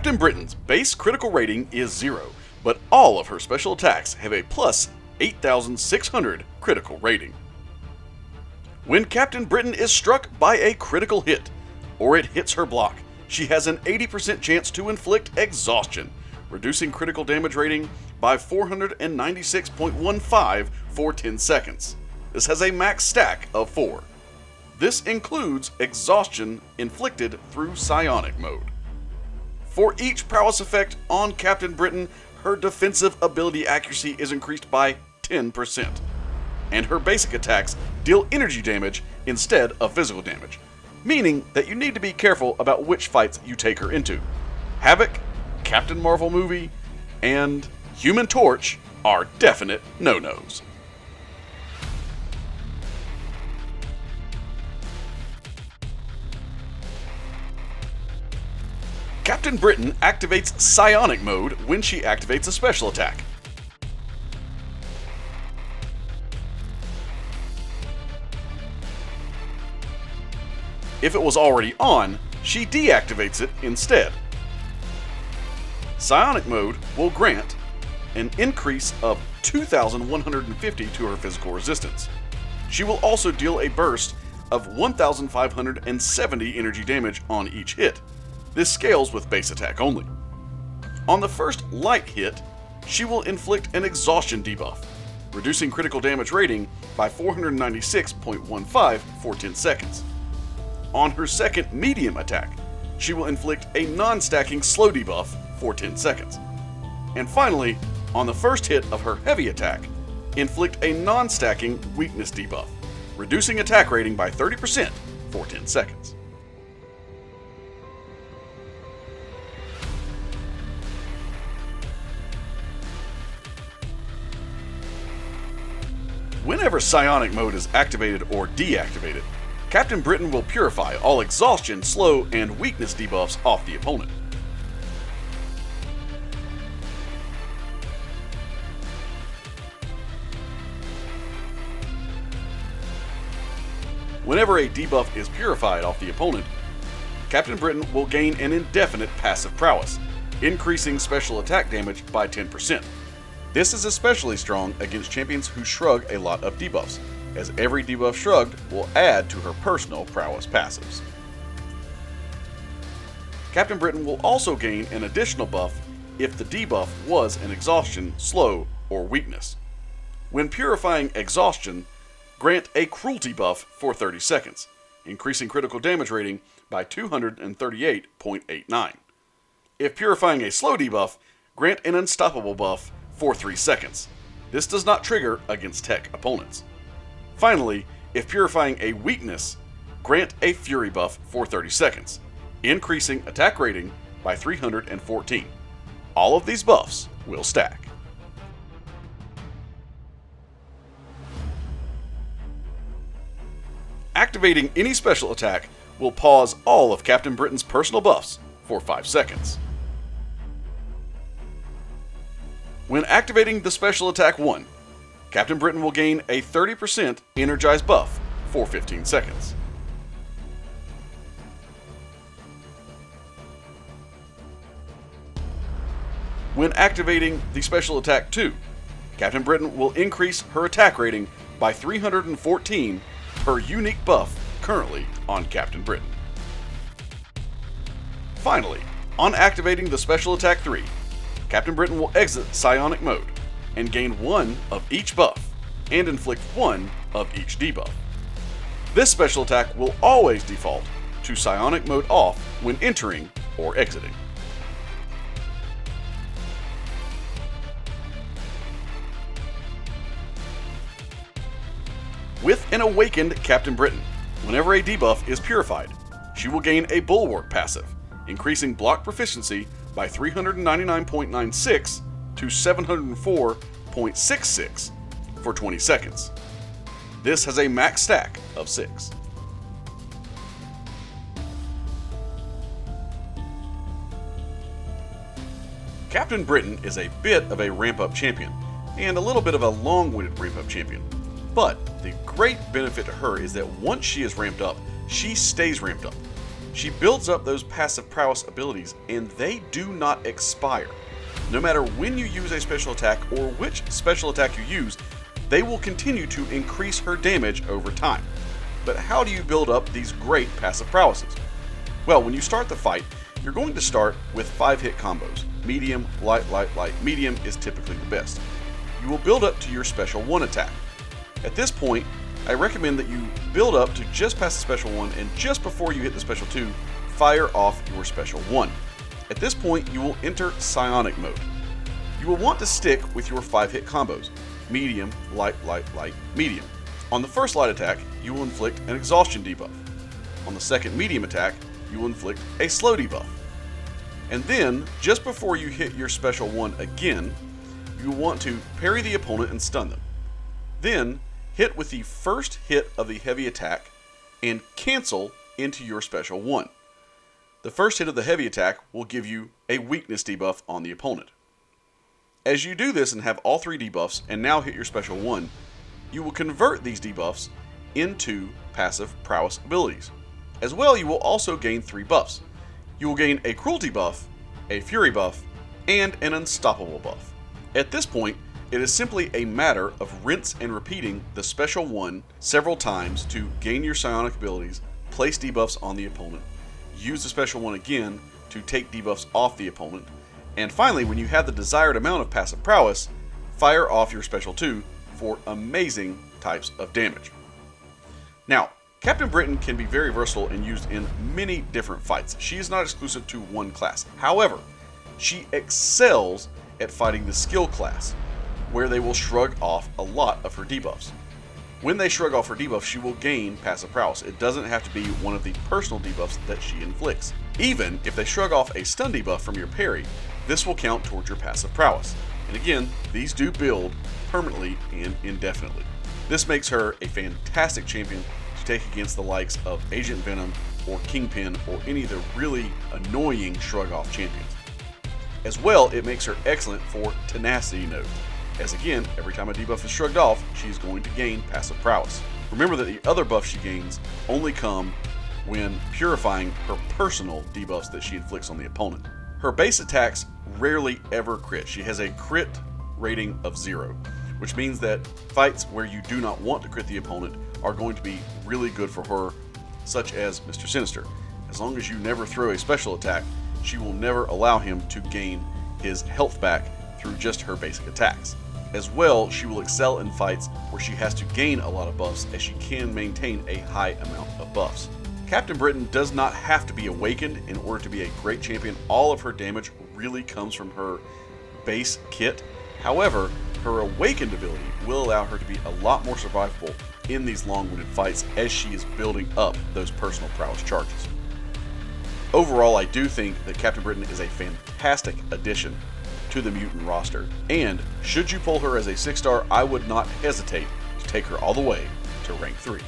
Captain Britain's base critical rating is 0, but all of her special attacks have a plus 8,600 critical rating. When Captain Britain is struck by a critical hit, or it hits her block, she has an 80% chance to inflict exhaustion, reducing critical damage rating by 496.15 for 10 seconds. This has a max stack of 4. This includes exhaustion inflicted through psionic mode. For each prowess effect on Captain Britain, her defensive ability accuracy is increased by 10%, and her basic attacks deal energy damage instead of physical damage, meaning that you need to be careful about which fights you take her into. Havoc, Captain Marvel movie, and Human Torch are definite no-nos. Captain Britain activates psionic mode when she activates a special attack. If it was already on, she deactivates it instead. Psionic mode will grant an increase of 2,150 to her physical resistance. She will also deal a burst of 1,570 energy damage on each hit. This scales with base attack only. On the first light hit, she will inflict an exhaustion debuff, reducing critical damage rating by 496.15 for 10 seconds. On her second medium attack, she will inflict a non-stacking slow debuff for 10 seconds. And finally, on the first hit of her heavy attack, inflict a non-stacking weakness debuff, reducing attack rating by 30% for 10 seconds. Whenever psionic mode is activated or deactivated, Captain Britain will purify all exhaustion, slow, and weakness debuffs off the opponent. Whenever a debuff is purified off the opponent, Captain Britain will gain an indefinite passive prowess, increasing special attack damage by 10%. This is especially strong against champions who shrug a lot of debuffs, as every debuff shrugged will add to her personal prowess passives. Captain Britain will also gain an additional buff if the debuff was an exhaustion, slow, or weakness. When purifying exhaustion, grant a cruelty buff for 30 seconds, increasing critical damage rating by 238.89. If purifying a slow debuff, grant an unstoppable buff for 3 seconds. This does not trigger against tech opponents. Finally, if purifying a weakness, grant a fury buff for 30 seconds, increasing attack rating by 314. All of these buffs will stack. Activating any special attack will pause all of Captain Britain's personal buffs for 5 seconds. When activating the special attack 1, Captain Britain will gain a 30% energized buff for 15 seconds. When activating the special attack 2, Captain Britain will increase her attack rating by 314 per unique buff currently on Captain Britain. Finally, on activating the special attack 3, Captain Britain will exit psionic mode and gain 1 of each buff and inflict 1 of each debuff. This special attack will always default to psionic mode off when entering or exiting. With an awakened Captain Britain, whenever a debuff is purified, she will gain a bulwark passive, increasing block proficiency by 399.96 to 704.66 for 20 seconds. This has a max stack of 6. Captain Britain is a bit of a ramp-up champion, and a little bit of a long-winded ramp-up champion. But the great benefit to her is that once she is ramped up, she stays ramped up. She builds up those passive prowess abilities, and they do not expire. No matter when you use a special attack or which special attack you use, they will continue to increase her damage over time. But how do you build up these great passive prowesses? Well, when you start the fight, you're going to start with 5-hit combos. Medium, light, light, light. Medium is typically the best. You will build up to your special 1 attack. At this point, I recommend that you build up to just past the special 1, and just before you hit the special 2, fire off your special 1. At this point, you will enter psionic mode. You will want to stick with your 5-hit combos. Medium, light, light, light, medium. On the first light attack, you will inflict an exhaustion debuff. On the second medium attack, you will inflict a slow debuff. And then, just before you hit your special 1 again, you will want to parry the opponent and stun them. Then, hit with the first hit of the heavy attack and cancel into your special 1. The first hit of the heavy attack will give you a weakness debuff on the opponent. As you do this and have all 3 debuffs and now hit your special 1, you will convert these debuffs into passive prowess abilities. As well, you will also gain 3 buffs. You will gain a cruelty buff, a fury buff, and an unstoppable buff. At this point, it is simply a matter of rinse and repeating the special 1 several times to gain your psionic abilities, place debuffs on the opponent, use the special 1 again to take debuffs off the opponent, and finally, when you have the desired amount of passive prowess, fire off your special 2 for amazing types of damage. Now, Captain Britain can be very versatile and used in many different fights. She is not exclusive to one class. However, she excels at fighting the skill class, where they will shrug off a lot of her debuffs. When they shrug off her debuffs, she will gain passive prowess. It doesn't have to be one of the personal debuffs that she inflicts. Even if they shrug off a stun debuff from your parry, this will count towards your passive prowess. And again, these do build permanently and indefinitely. This makes her a fantastic champion to take against the likes of Agent Venom or Kingpin or any of the really annoying shrug off champions. As well, it makes her excellent for tenacity nodes, as again, every time a debuff is shrugged off, she is going to gain passive prowess. Remember that the other buffs she gains only come when purifying her personal debuffs that she inflicts on the opponent. Her base attacks rarely ever crit. She has a crit rating of 0, which means that fights where you do not want to crit the opponent are going to be really good for her, such as Mr. Sinister. As long as you never throw a special attack, she will never allow him to gain his health back through just her basic attacks. As well, she will excel in fights where she has to gain a lot of buffs, as she can maintain a high amount of buffs. Captain Britain does not have to be awakened in order to be a great champion. All of her damage really comes from her base kit. However, her awakened ability will allow her to be a lot more survivable in these long-winded fights as she is building up those personal prowess charges. Overall, I do think that Captain Britain is a fantastic addition to the mutant roster, and should you pull her as a 6-star, I would not hesitate to take her all the way to rank 3.